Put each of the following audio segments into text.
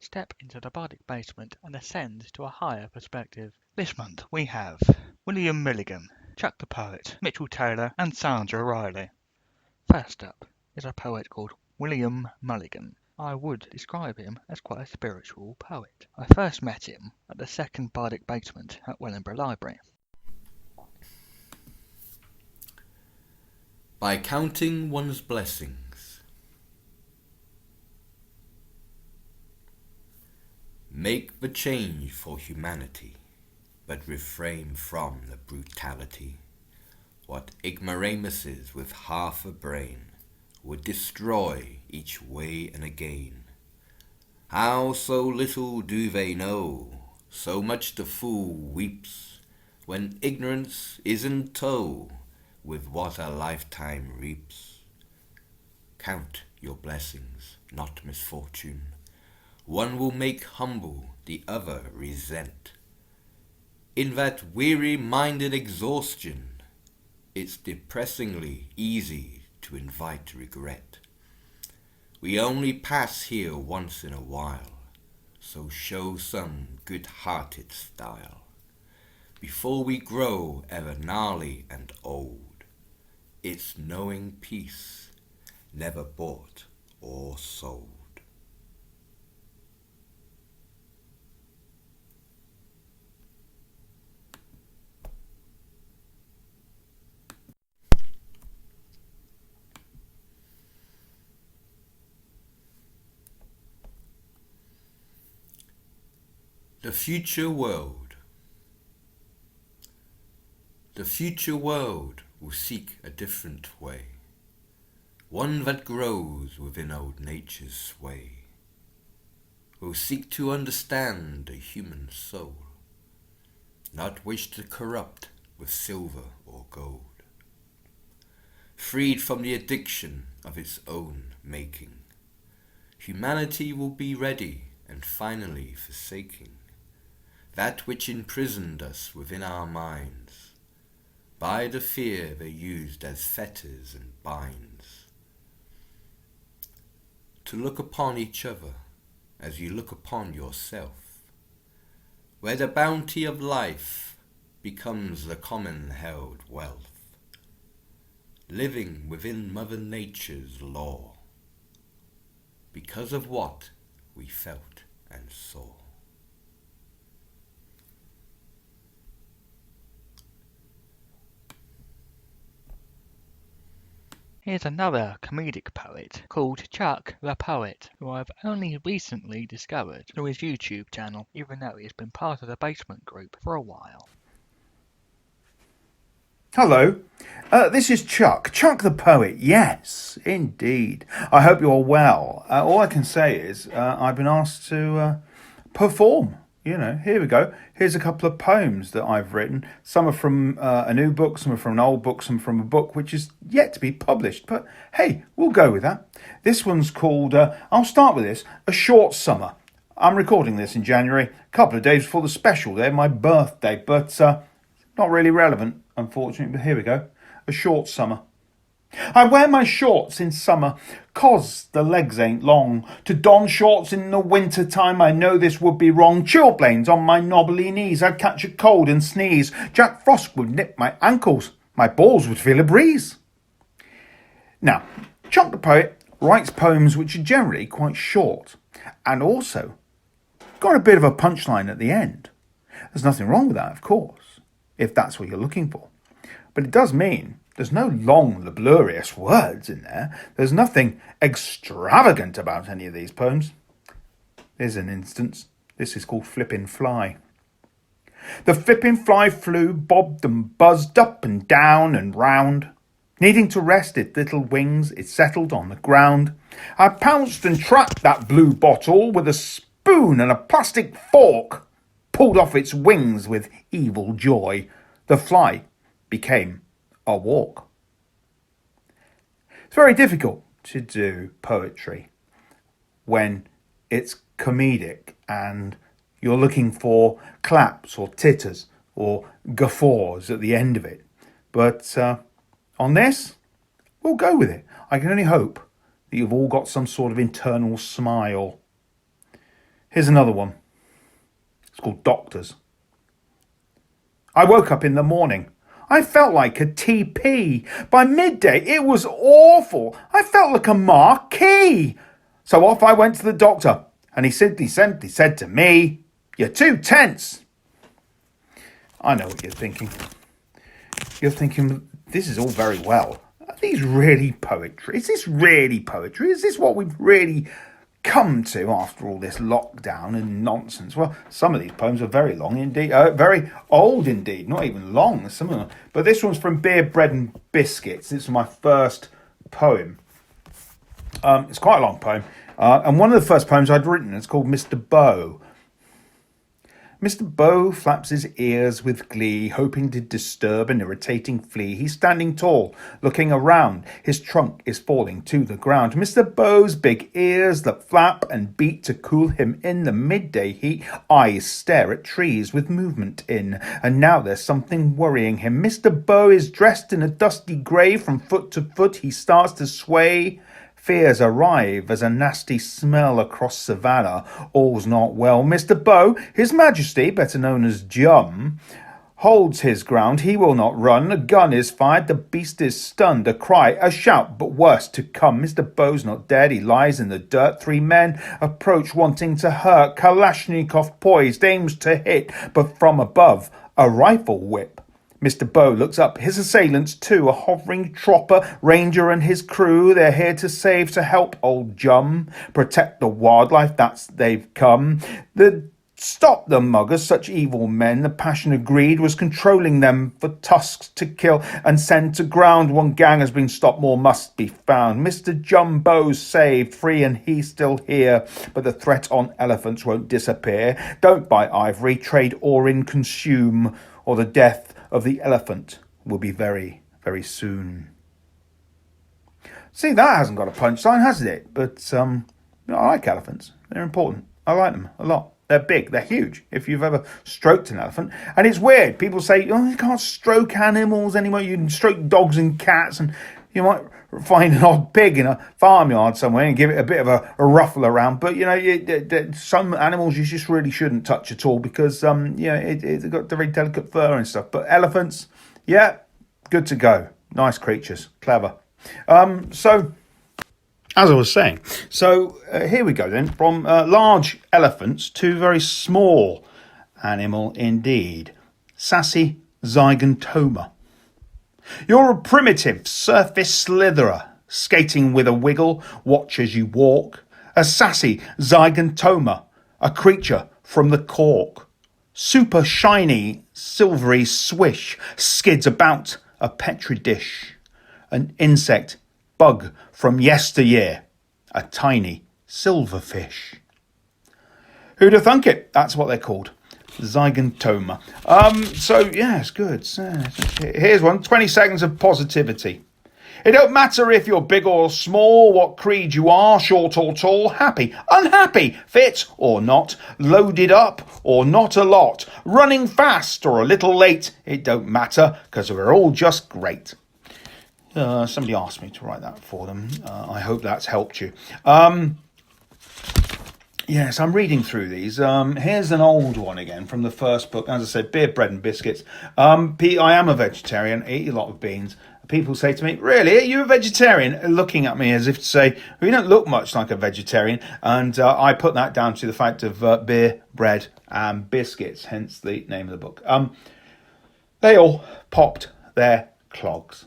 step into the Bardic Basement and ascend to a higher perspective. This month we have William Milligan, Chuck the Poet, Mitchell Taylor and Sandra Riley. First up is a poet called William Milligan. I would describe him as quite a spiritual poet. I first met him at the second Bardic Basement at Wellingborough Library. By counting one's blessings. Make the change for humanity, but refrain from the brutality. What ignoramuses with half a brain would destroy each way and again. How so little do they know, so much the fool weeps, when ignorance is in tow with what a lifetime reaps. Count your blessings, not misfortune. One will make humble, the other resent. In that weary-minded exhaustion, it's depressingly easy to invite regret. We only pass here once in a while, so show some good-hearted style, before we grow ever gnarly and old. It's knowing peace, never bought or sold. The future world. The future world will seek a different way, one that grows within old nature's sway, will seek to understand the human soul, not wish to corrupt with silver or gold, freed from the addiction of its own making. Humanity will be ready and finally forsaking that which imprisoned us within our minds, by the fear they used as fetters and binds. To look upon each other as you look upon yourself, where the bounty of life becomes the common held wealth, living within Mother Nature's law, because of what we felt and saw. Here's another comedic poet called Chuck the Poet, who I've only recently discovered through his YouTube channel, even though he's been part of the Basement group for a while. Hello, this is Chuck the Poet, yes, indeed. I hope you're well. All I can say is I've been asked to perform. Here we go. Here's a couple of poems that I've written. Some are from a new book, some are from an old book, some from a book which is yet to be published. But hey, we'll go with that. This one's called, I'll start with this, A Short Summer. I'm recording this in January, a couple of days before the special day, my birthday, but not really relevant, unfortunately. But here we go. A Short Summer. I wear my shorts in summer, 'cause the legs ain't long. To don shorts in the winter time, I know this would be wrong. Chilblains on my knobbly knees, I'd catch a cold and sneeze. Jack Frost would nip my ankles, my balls would feel a breeze. Now, Chuck the Poet writes poems which are generally quite short, and also got a bit of a punchline at the end. There's nothing wrong with that, of course, if that's what you're looking for. But it does mean there's no long, laborious words in there. There's nothing extravagant about any of these poems. Here's an instance. This is called Flippin' Fly. The flippin' fly flew, bobbed and buzzed up and down and round. Needing to rest its little wings, it settled on the ground. I pounced and trapped that blue bottle with a spoon and a plastic fork. Pulled off its wings with evil joy. The fly became a walk. It's very difficult to do poetry when it's comedic and you're looking for claps or titters or guffaws at the end of it. But on this, we'll go with it. I can only hope that you've all got some sort of internal smile. Here's another one. It's called Doctors. I woke up in the morning. I felt like a TP. By midday, it was awful. I felt like a marquee. So off I went to the doctor, and he simply said to me, "You're too tense." I know what you're thinking. You're thinking, this is all very well. Are these really poetry? Is this really poetry? Is this what we've really come to after all this lockdown and nonsense? Well, some of these poems are very long indeed, very old indeed, not even long, some of them. But this one's from Beer, Bread and Biscuits. This is my first poem. It's quite a long poem. And one of the first poems I'd written is called Mr. Beau. Mr. Beau flaps his ears with glee, hoping to disturb an irritating flea. He's standing tall, looking around. His trunk is falling to the ground. Mr. Beau's big ears that flap and beat to cool him in the midday heat. Eyes stare at trees with movement in, and now there's something worrying him. Mr. Beau is dressed in a dusty grey. From foot to foot he starts to sway. Fears arrive as a nasty smell across savannah. All's not well. Mr. Beau, His Majesty, better known as Jum, holds his ground. He will not run. A gun is fired. The beast is stunned. A cry, a shout, but worse to come. Mr. Beau's not dead. He lies in the dirt. 3 men approach, wanting to hurt. Kalashnikov poised, aims to hit, but from above, a rifle whip. Mr. Beau looks up. His assailants too, a hovering tropper, ranger and his crew. They're here to save, to help old Jum, protect the wildlife, that's they've come. Stop the muggers, such evil men. The passion of greed was controlling them for tusks to kill and send to ground. One gang has been stopped, more must be found. Mr. Jumbo's saved, free and he's still here. But the threat on elephants won't disappear. Don't buy ivory, trade or in consume, or the death of the elephant will be very, very soon. See, that hasn't got a punchline, has it? But I like elephants. They're important. I like them a lot. They're big. They're huge. If you've ever stroked an elephant. And it's weird. People say, oh, you can't stroke animals anymore. You can stroke dogs and cats. And you might find an odd pig in a farmyard somewhere and give it a bit of a ruffle around. But, some animals you just really shouldn't touch at all because, it's got very delicate fur and stuff. But elephants, yeah, good to go. Nice creatures. Clever. So, as I was saying, here we go then. From large elephants to very small animal indeed. Sassy zygantoma. You're a primitive surface slitherer, skating with a wiggle, watch as you walk. A sassy zygantoma, a creature from the cork. Super shiny, silvery swish, skids about a petri dish. An insect bug from yesteryear, a tiny silverfish. Who'd have thunk it? That's what they're called. Zygantoma. It's good. Here's one. 20 seconds of positivity. It don't matter if you're big or small, what creed you are, short or tall, happy, unhappy, fit or not, loaded up or not a lot, running fast or a little late. It don't matter, because we're all just great. Somebody asked me to write that for them. I hope that's helped you. Yes, I'm reading through these. Here's an old one again from the first book. As I said, Beer, Bread and Biscuits. I am a vegetarian. I eat a lot of beans. People say to me, really, are you a vegetarian? Looking at me as if to say, well, you don't look much like a vegetarian. And I put that down to the fact of beer, bread and biscuits, hence the name of the book. They all popped their clogs.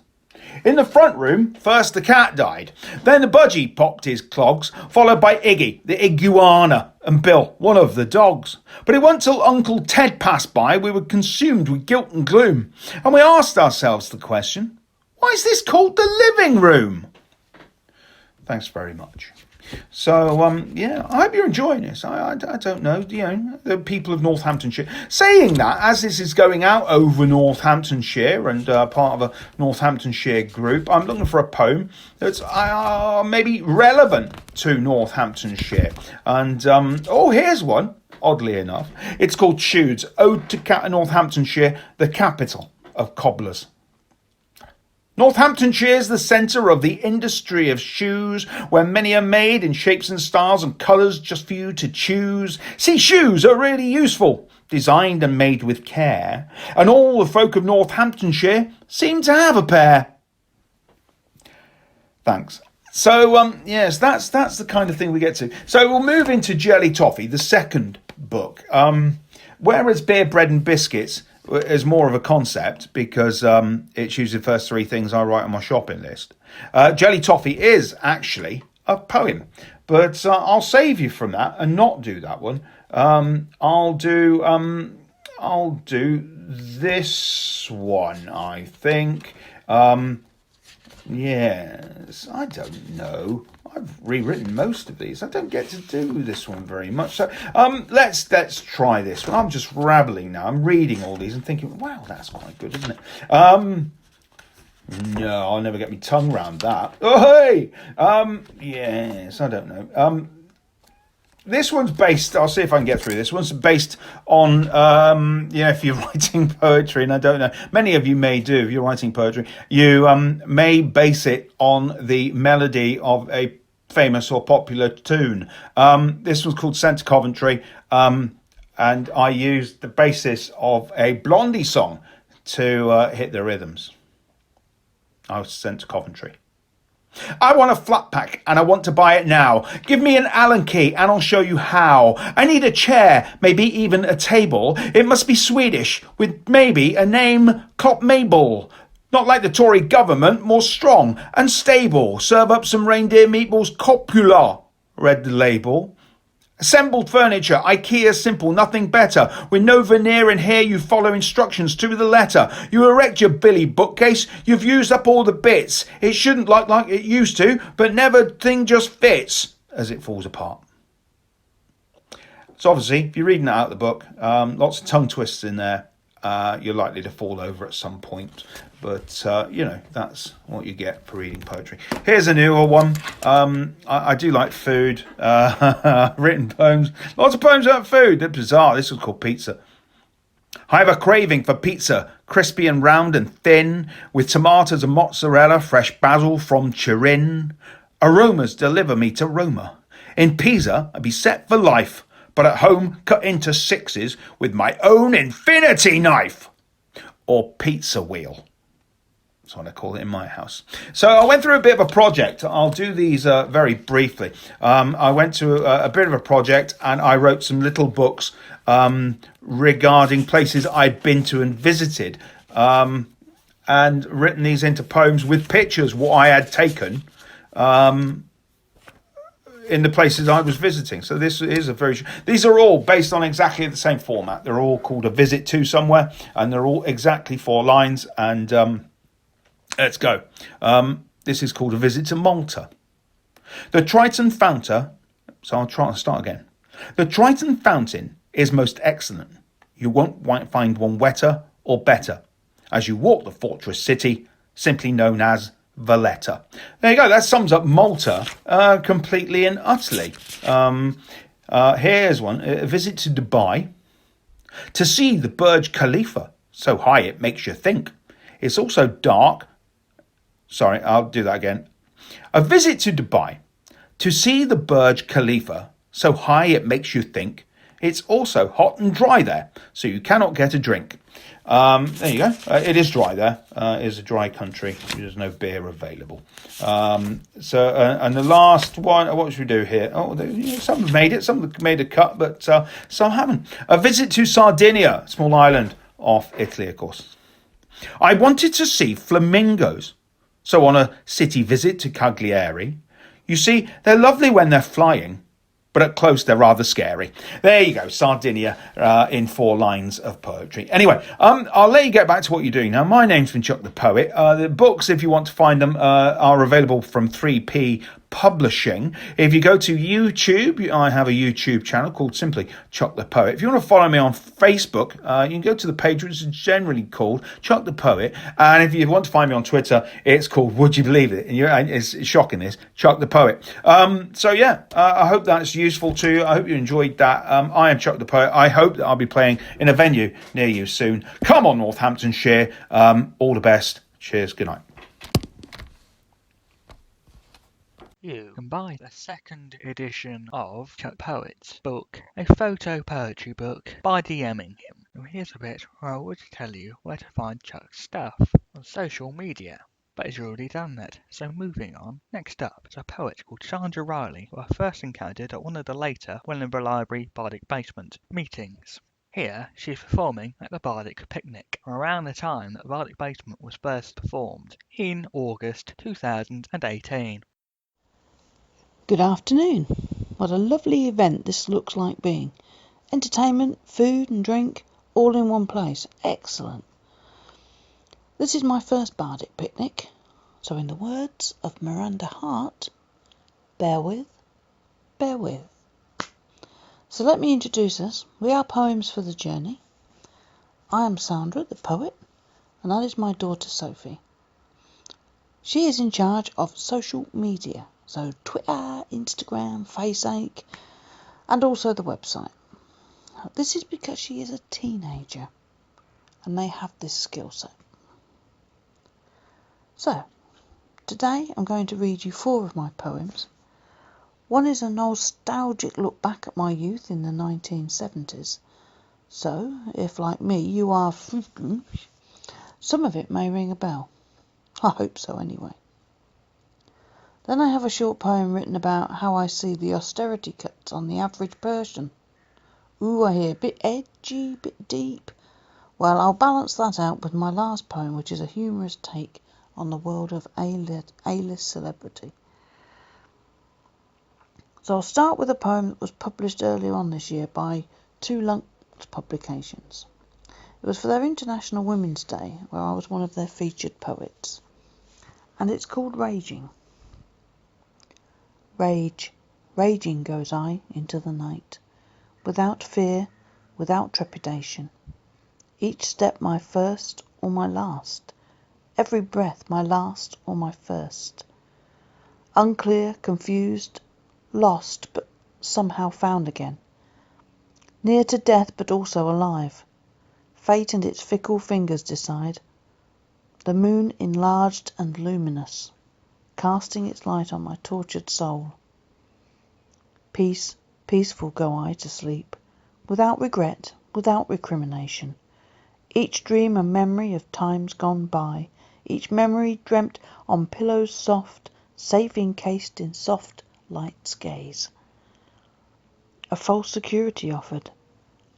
In the front room, first the cat died. Then the budgie popped his clogs, followed by Iggy, the iguana, and Bill, one of the dogs. But it wasn't till Uncle Ted passed by we were consumed with guilt and gloom. And we asked ourselves the question, why is this called the living room? Thanks very much. So, I hope you're enjoying this. I don't know, the people of Northamptonshire. Saying that, as this is going out over Northamptonshire and part of a Northamptonshire group, I'm looking for a poem that's maybe relevant to Northamptonshire. And, here's one, oddly enough. It's called Tude's Ode to Northamptonshire, the capital of cobblers. Northamptonshire is the centre of the industry of shoes, where many are made in shapes and styles and colours just for you to choose. See, shoes are really useful, designed and made with care, and all the folk of Northamptonshire seem to have a pair. Thanks. So, yes, that's the kind of thing we get to. So we'll move into Jelly Toffee, the second book. Whereas Beer, Bread and Biscuits is more of a concept because it's usually the first three things I write on my shopping list. Jelly Toffee is actually a poem, but I'll save you from that and not do that one. I'll do this one, I think. Yes, I don't know. I've rewritten most of these. I don't get to do this one very much. So let's try this one. I'm just rabbling now. I'm reading all these and thinking, wow, that's quite good, isn't it? No, I'll never get my tongue round that. Oh, hey! Yes, I don't know. This one's based, I'll see if I can get through. This one's based on, if you're writing poetry, and I don't know, many of you may do, if you're writing poetry, you may base it on the melody of a famous or popular tune. This one's called Sent to Coventry, and I used the basis of a Blondie song to hit the rhythms. I was sent to Coventry. I want a flat pack and I want to buy it now. Give me an Allen key and I'll show you how. I need a chair, maybe even a table. It must be Swedish with maybe a name, Cop Mabel. Not like the Tory government, more strong and stable. Serve up some reindeer meatballs, copula, read the label. Assembled furniture, IKEA simple, nothing better. With no veneer in here, you follow instructions to the letter. You erect your Billy bookcase, you've used up all the bits. It shouldn't look like it used to, but never thing just fits as it falls apart. So obviously, if you're reading that out of the book, lots of tongue twists in there. You're likely to fall over at some point. But, that's what you get for reading poetry. Here's a newer one. I do like food. Written poems. Lots of poems about food. They're bizarre. This was called Pizza. I have a craving for pizza, crispy and round and thin, with tomatoes and mozzarella, fresh basil from Turin. Aromas deliver me to Roma. In Pisa, I'd be set for life, but at home cut into sixes with my own infinity knife. Or pizza wheel. That's what I call it in my house. So I went through a bit of a project. I'll do these very briefly. I went to a bit of a project and I wrote some little books regarding places I'd been to and visited, and written these into poems with pictures, what I had taken in the places I was visiting. So this is these are all based on exactly the same format. They're all called A Visit to Somewhere, and they're all exactly 4 lines. And let's go. This is called A Visit to Malta. The Triton Fountain. So I'll try to start again. The Triton Fountain is most excellent. You won't find one wetter or better as you walk the fortress city, simply known as Valletta. There you go. That sums up Malta completely and utterly. Here's one. A visit to Dubai. To see the Burj Khalifa, so high it makes you think. It's also dark. Sorry, I'll do that again. A visit to Dubai. To see the Burj Khalifa, so high it makes you think. It's also hot and dry there, so you cannot get a drink. There you go. It is dry there. It is a dry country. There's no beer available. And the last one, what should we do here? Oh, some have made it. Some have made a cut, but some haven't. A visit to Sardinia, small island off Italy, of course. I wanted to see flamingos. So on a city visit to Cagliari, you see, they're lovely when they're flying, but at close they're rather scary. There you go, Sardinia in 4 lines of poetry. Anyway, I'll let you get back to what you're doing now. My name's been Chuck the Poet. The books, if you want to find them, are available from 3P Publishing. If you go to YouTube, I have a YouTube channel called simply Chuck the Poet. If you want to follow me on Facebook, you can go to the page which is generally called Chuck the Poet. And if you want to find me on Twitter, it's called Would You Believe It? And it's shocking, this Chuck the Poet. I hope that's useful to you. I hope you enjoyed that. I am Chuck the Poet. I hope that I'll be playing in a venue near you soon. Come on, Northamptonshire. All the best. Cheers. Good night. You can buy the second edition of Chuck Poet's book, a photo poetry book, by DMing him. Now here's a bit where I would tell you where to find Chuck's stuff on social media. But he's already done that, so moving on. Next up is a poet called Chandra Riley, who I first encountered at one of the later William Library Bardic Basement meetings. Here, she's performing at the Bardic Picnic, around the time that Bardic Basement was first performed, in August 2018. Good afternoon. What a lovely event this looks like being. Entertainment, food and drink, all in one place. Excellent. This is my first Bardic picnic, so in the words of Miranda Hart, bear with, bear with. So let me introduce us. We are Poems for the Journey. I am Sandra, the poet, and that is my daughter Sophie. She is in charge of social media, so Twitter, Instagram, Faceache, and also the website. This is because she is a teenager, and they have this skill set. So, today I'm going to read you 4 of my poems. One is a nostalgic look back at my youth in the 1970s. So, if like me you are some of it may ring a bell. I hope so anyway. Then I have a short poem written about how I see the austerity cuts on the average Persian. Ooh, I hear, bit edgy, bit deep. Well, I'll balance that out with my last poem, which is a humorous take on the world of A-list celebrity. So I'll start with a poem that was published earlier on this year by Two Lunks Publications. It was for their International Women's Day, where I was one of their featured poets. And it's called Raging. Raging goes I into the night, without fear, without trepidation. Each step my first or my last, every breath my last or my first. Unclear, confused, lost, but somehow found again. Near to death, but also alive. Fate and its fickle fingers decide. The moon enlarged and luminous, casting its light on my tortured soul. Peaceful go I to sleep, without regret, without recrimination. Each dream a memory of times gone by, each memory dreamt on pillows soft, safe encased in soft light's gaze. A false security offered,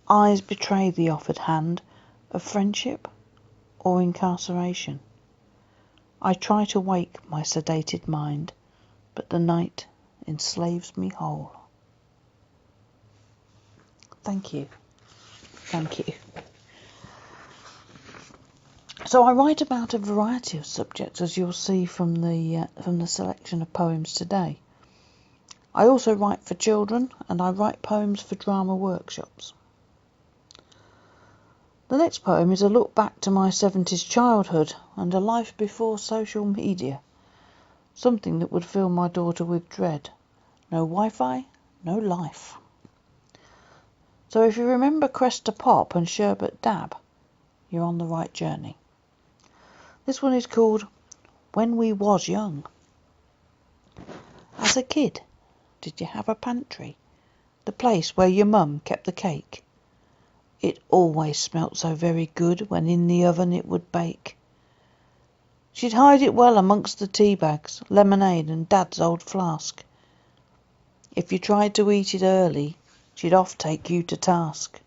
eyes betray the offered hand of friendship or incarceration. I try to wake my sedated mind, but the night enslaves me whole. Thank you. So I write about a variety of subjects, as you'll see from the selection of poems today. I also write for children, and I write poems for drama workshops. The next poem is a look back to my 70s childhood and a life before social media, something that would fill my daughter with dread. No Wi-Fi, no life. So if you remember Cresta Pop and Sherbet Dab, you're on the right journey. This one is called When We Was Young. As a kid, did you have a pantry? The place where your mum kept the cake? It always smelt so very good when in the oven it would bake. She'd hide it well amongst the tea bags, lemonade and Dad's old flask. If you tried to eat it early, she'd oft take you to task.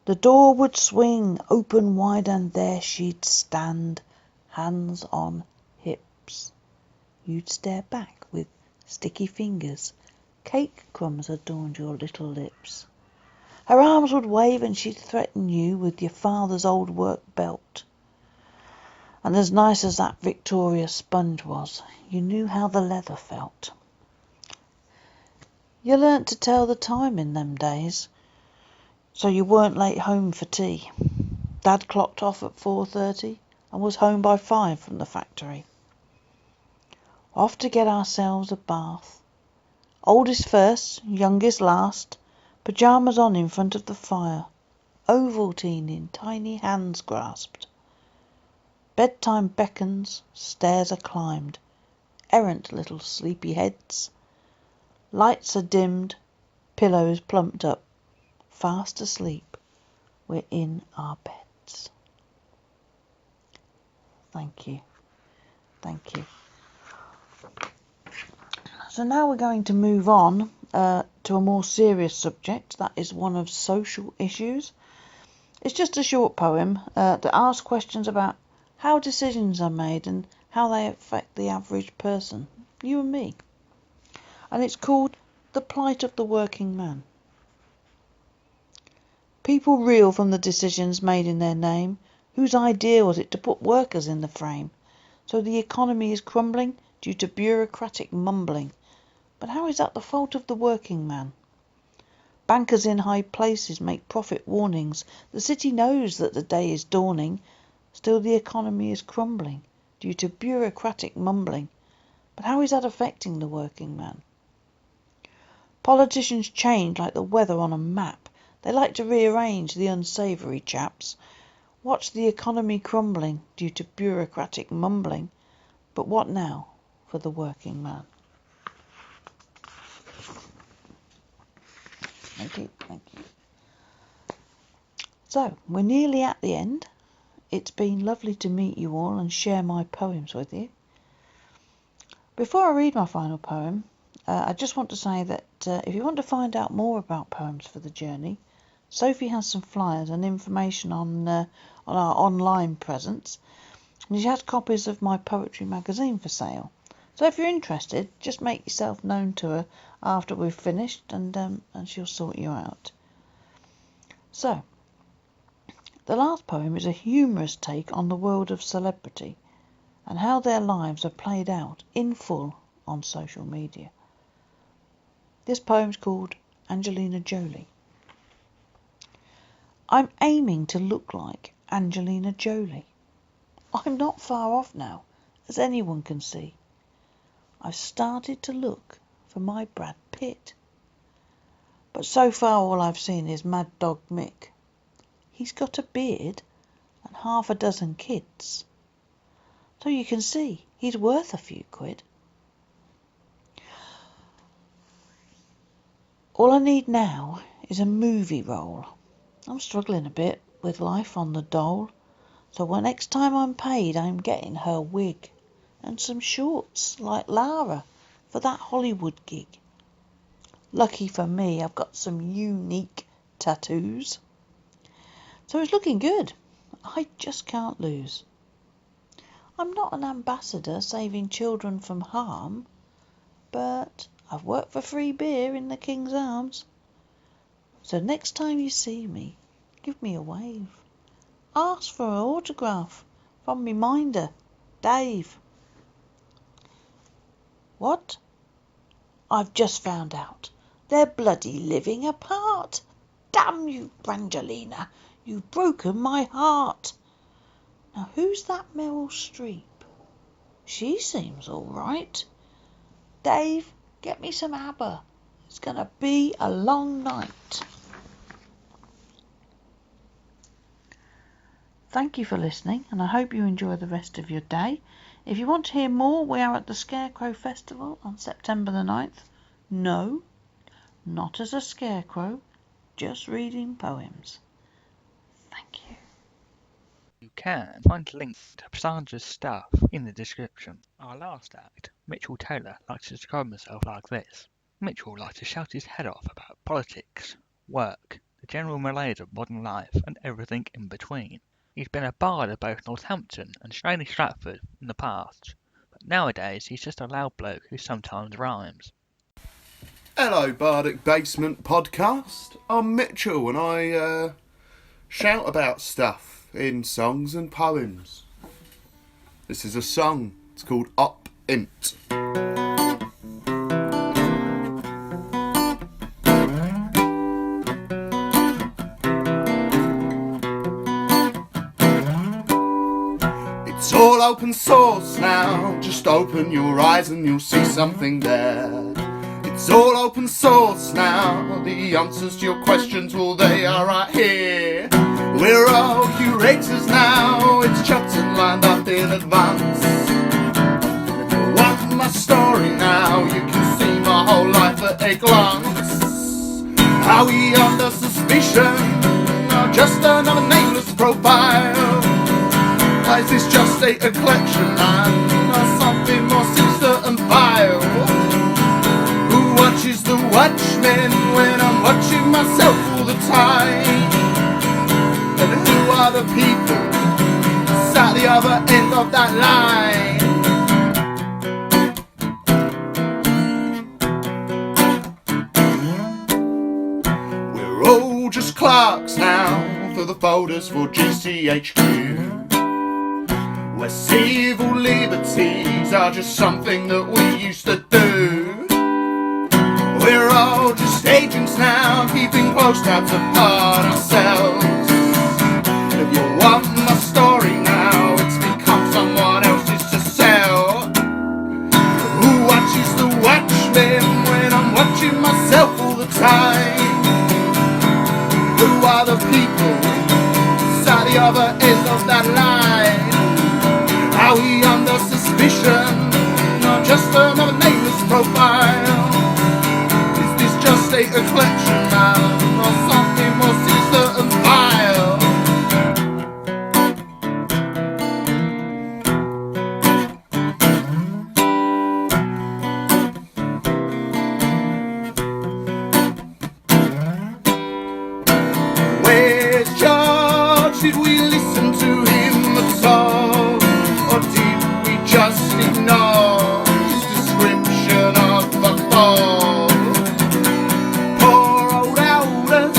The door would swing open wide and there she'd stand, hands on hips. You'd stare back with sticky fingers. Cake crumbs adorned your little lips. Her arms would wave and she'd threaten you with your father's old work belt. And as nice as that Victoria sponge was, you knew how the leather felt. You learnt to tell the time in them days, so you weren't late home for tea. Dad clocked off at 4:30 and was home by 5 from the factory. Off to get ourselves a bath. Oldest first, youngest last, pyjamas on in front of the fire, Ovaltine in tiny hands grasped. Bedtime beckons, stairs are climbed, errant little sleepy heads. Lights are dimmed, pillows plumped up, fast asleep, we're in our beds. Thank you. Thank you. So now we're going to move on to a more serious subject, that is one of social issues. It's just a short poem that asks questions about how decisions are made and how they affect the average person, you and me. And it's called The Plight of the Working Man. People reel from the decisions made in their name. Whose idea was it to put workers in the frame? So the economy is crumbling due to bureaucratic mumbling. But how is that the fault of the working man? Bankers in high places make profit warnings. The city knows that the day is dawning. Still the economy is crumbling due to bureaucratic mumbling. But how is that affecting the working man? Politicians change like the weather on a map. They like to rearrange the unsavoury chaps. Watch the economy crumbling due to bureaucratic mumbling. But what now for the working man? Thank you, thank you. So, we're nearly at the end. It's been lovely to meet you all and share my poems with you. Before I read my final poem, I just want to say that if you want to find out more about Poems for the Journey, Sophie has some flyers and information on our online presence. And she has copies of my poetry magazine for sale. So if you're interested, just make yourself known to her after we've finished and she'll sort you out. So, the last poem is a humorous take on the world of celebrity and how their lives are played out in full on social media. This poem's called Angelina Jolie. I'm aiming to look like Angelina Jolie. I'm not far off now, as anyone can see. I've started to look for my Brad Pitt. But so far all I've seen is Mad Dog Mick. He's got a beard and half a dozen kids. So you can see he's worth a few quid. All I need now is a movie role. I'm struggling a bit with life on the dole. So next time I'm paid, I'm getting her wig and some shorts like Lara for that Hollywood gig. Lucky for me, I've got some unique tattoos. So it's looking good. I just can't lose. I'm not an ambassador saving children from harm, but I've worked for free beer in the King's Arms. So next time you see me, give me a wave. Ask for an autograph from me minder, Dave. What? I've just found out. They're bloody living apart. Damn you, Brangelina. You've broken my heart. Now who's that Meryl Streep? She seems all right. Dave, get me some ABBA. It's going to be a long night. Thank you for listening, and I hope you enjoy the rest of your day. If you want to hear more, we are at the Scarecrow Festival on September the 9th. No, not as a scarecrow, just reading poems. Thank you. You can find links to Sandra's stuff in the description. Our last act, Mitchell Taylor, likes to describe himself like this. Mitchell likes to shout his head off about politics, work, the general malaise of modern life, and everything in between. He's been a bard of both Northampton and Straney Stratford in the past, but nowadays he's just a loud bloke who sometimes rhymes. Hello, Bardic Basement podcast. I'm Mitchell and I shout about stuff in songs and poems. This is a song. It's called Op Int. It's all open source now. Just open your eyes and you'll see something there. It's all open source now. The answers to your questions, well, they are right here. We're all curators now. It's chopped and lined up in advance. What must a glance. Are we under suspicion, or just another nameless profile? Is this just a collection, man, or something more sinister and vile? Who watches the watchmen when I'm watching myself all the time? And who are the people sat the other end of that line? We're all just clerks now for the folders for GCHQ, where civil liberties are just something that we used to do. We're all just agents now, keeping close tabs upon ourselves. If you want my story now, it's become someone else's to sell. Who watches the watchmen when I'm watching myself all the time? Who are the people sat the other end of that line? Are we under suspicion, not just another nameless profile? Is this just a collection now, or something more sinister and vile? Where's George? Did we listen to him at all? Or did we just ignore his description of the fall? Poor old Aldous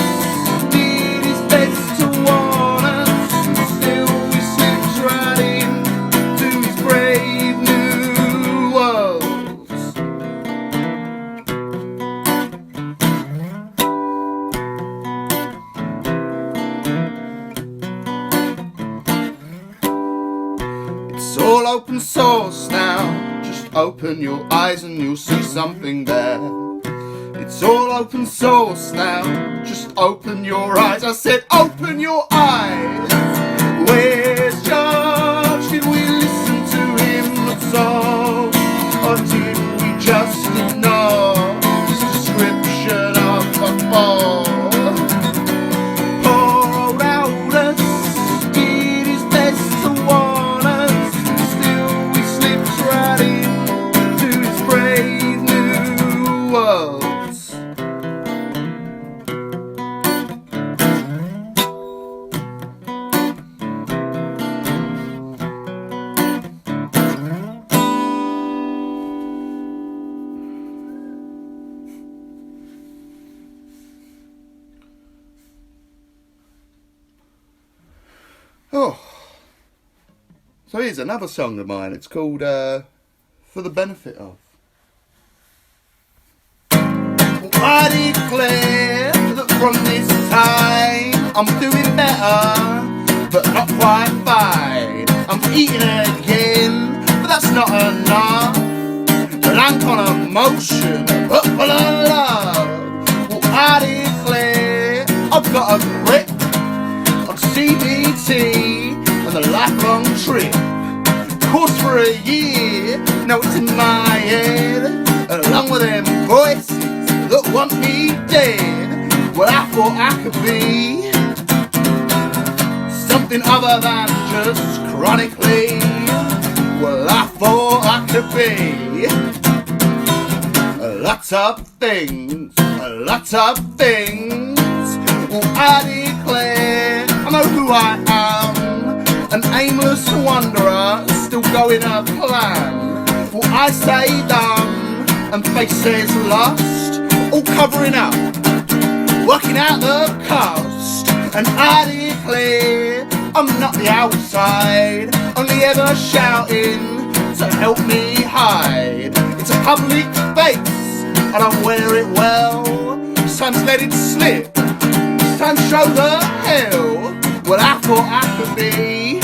did his best to warn us, and still we slipped right into his brave new worlds. It's all open source now, just open your eyes and you'll see something there. It's all open source now, just open your eyes. I said open your eyes. Where's George? Did we listen to him at all? Or did we just ignore his description of the fall? Poor old Aldous did his best to warn us, and still we slipped right into his brave new worlds. Oh, so here's another song of mine. It's called For the Benefit Of. I declare that from this time I'm doing better, but not quite fine. I'm eating again, but that's not enough. Blank on emotion, but full of love. Well, I declare I've got a grip on CBT and the lifelong trip. Course for a year, now it's in my head, along with them voices that want me dead. Well, I thought I could be something other than just chronically. Well, I thought I could be lots of things, lots of things. Well, I declare I know who I am, an aimless wanderer, still going a plan. Well, I say dumb, and face says lost, all covering up, working out the cost. And I declare I'm not the outside, only ever shouting to help me hide. It's a public face, and I wear it well. Sometimes let it slip, sometimes show the hell. Well, I thought I could be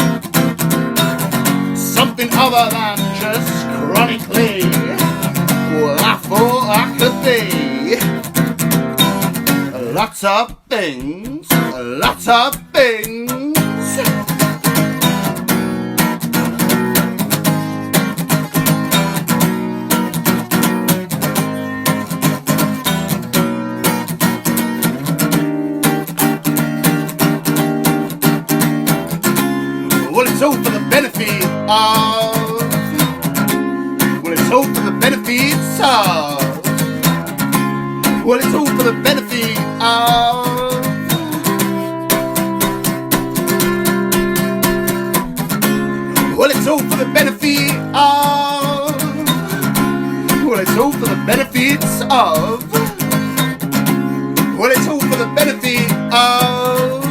something other than just chronically. Well, I thought I could be lots of things, lots of things. it's all for the benefit of. Well, it's all for the benefits of. Well, it's all for the benefit of. Well, it's all for the benefit of. Well, it's all for the benefits of. Well, it's all for the benefit of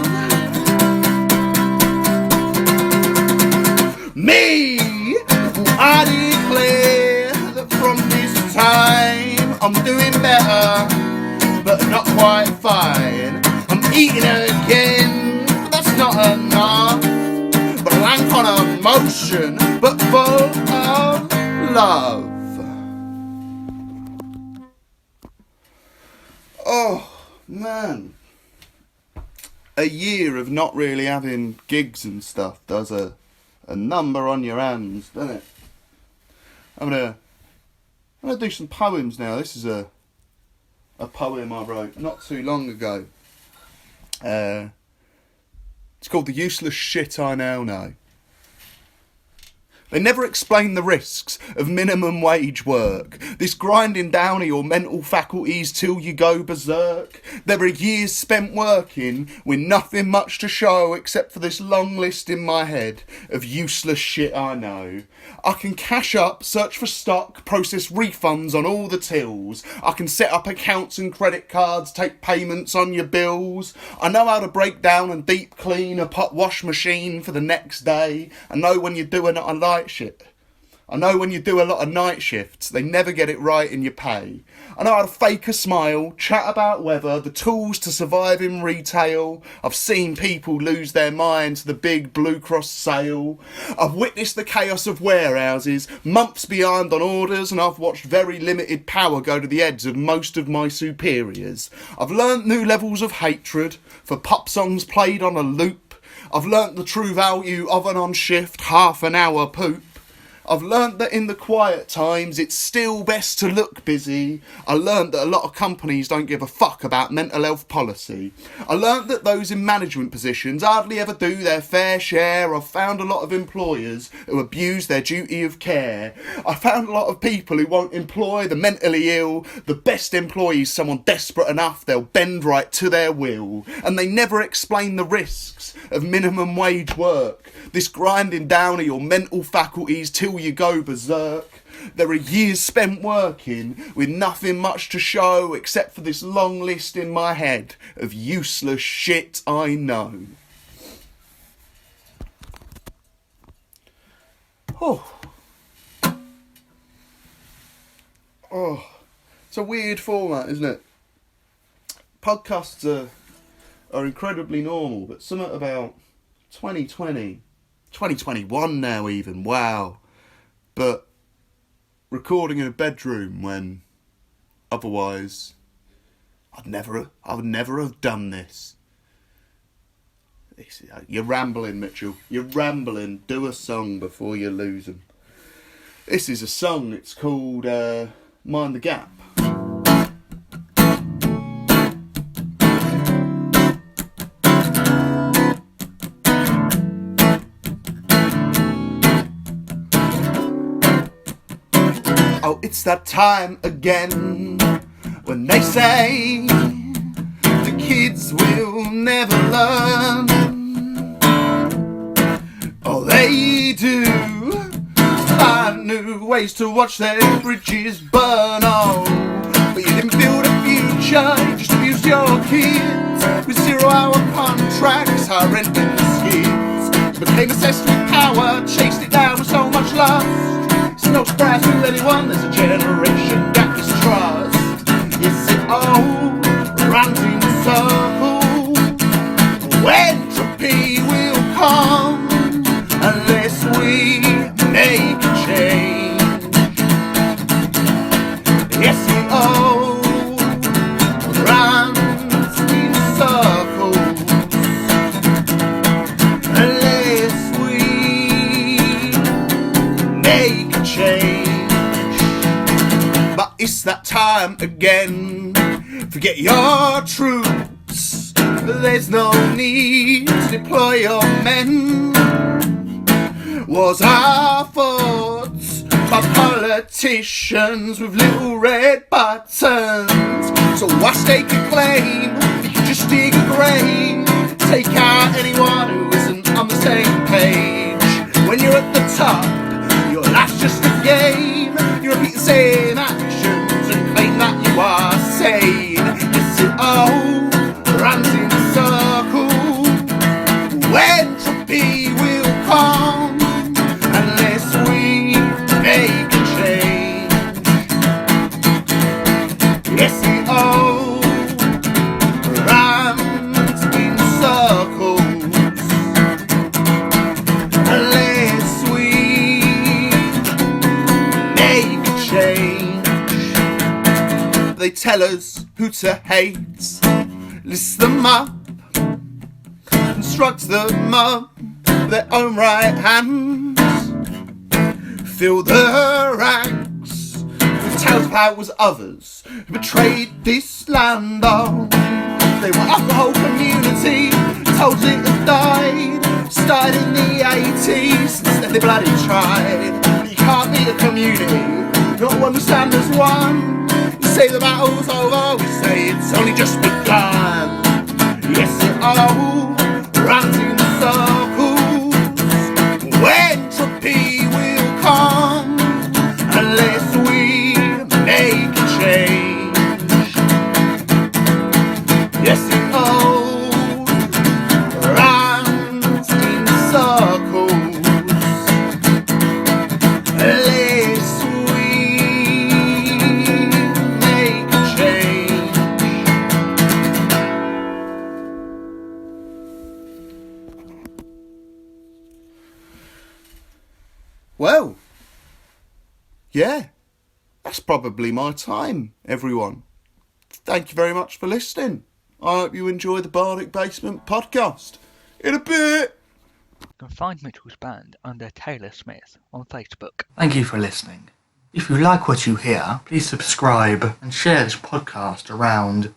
me. I declare that from this time I'm doing better, but not quite fine. I'm eating again, but that's not enough. Blank on emotion, but full of love. Oh, man. A year of not really having gigs and stuff does a number on your hands, doesn't it? I'm gonna do some poems now. This is a poem I wrote not too long ago. It's called The Useless Shit I Now Know. They never explain the risks of minimum wage work, this grinding down of your mental faculties till you go berserk. There are years spent working with nothing much to show except for this long list in my head of useless shit I know. I can cash up, search for stock, process refunds on all the tills. I can set up accounts and credit cards, take payments on your bills. I know how to break down and deep clean a pot wash machine for the next day. I know when you're doing it on light shit. I know when you do a lot of night shifts, they never get it right in your pay. I know how to fake a smile, chat about weather, the tools to survive in retail. I've seen people lose their minds to the big Blue Cross sale. I've witnessed the chaos of warehouses, months behind on orders, and I've watched very limited power go to the heads of most of my superiors. I've learnt new levels of hatred for pop songs played on a loop. I've learnt the true value of an on-shift half-an-hour poop. I've learnt that in the quiet times it's still best to look busy. I learnt that a lot of companies don't give a fuck about mental health policy. I learnt that those in management positions hardly ever do their fair share. I've found a lot of employers who abuse their duty of care. I found a lot of people who won't employ the mentally ill. The best employees, someone desperate enough they'll bend right to their will. And they never explain the risks of minimum wage work. This grinding down of your mental faculties till you go berserk. There are years spent working with nothing much to show except for this long list in my head of useless shit I know. Oh. It's a weird format, isn't it? Podcasts are incredibly normal, but something about 2020, 2021 now even, wow. But recording in a bedroom when otherwise I would never have done this. You're rambling, Mitchell. You're rambling. Do a song before you lose them. This is a song. It's called Mind the Gap. Oh, it's that time again when they say the kids will never learn. All they do is find new ways to watch their bridges burn. Oh, but you didn't build a future, you just abused your kids with 0-hour contracts, high-renting skids. You became obsessed with power, chased it down with so much lust. It's no surprise to anyone, there's a generation that distrust. Yes, it all runs in circles. Entropy will come unless we make a change. Yes, it all runs in circles unless we make change. But it's that time again. Forget your troops. There's no need to deploy your men. was our thoughts by politicians with little red buttons. So why stake a claim? You can just dig a grave. Take out anyone who isn't on the same page. When you're at the top, your life's just a game. You repeat the same actions and claim that you are sane. Yes, it all runs in circles. Entropy will come unless we make a change. Yes, it all runs in circles unless we make a change. They tell us who to hate, list them up, instruct them up their own right hands, fill the ranks with tales of how it was others who betrayed this land. Oh, they were up the whole community, told it had died, started in the 80s, instead they bloody tried. You can't be a community, not one to stand as one. You say the battle's over, we say it's only just begun. Yes, it all runs in circles. Entropy will come unless we make a change. Yes, it all runs in circles unless we make a change. Well, yeah, that's probably my time, everyone. Thank you very much for listening. I hope you enjoy the Bardic Basement podcast. In a bit. You can find Mitchell's band under Taylor Smith on Facebook. Thank you for listening. If you like what you hear, please subscribe and share this podcast around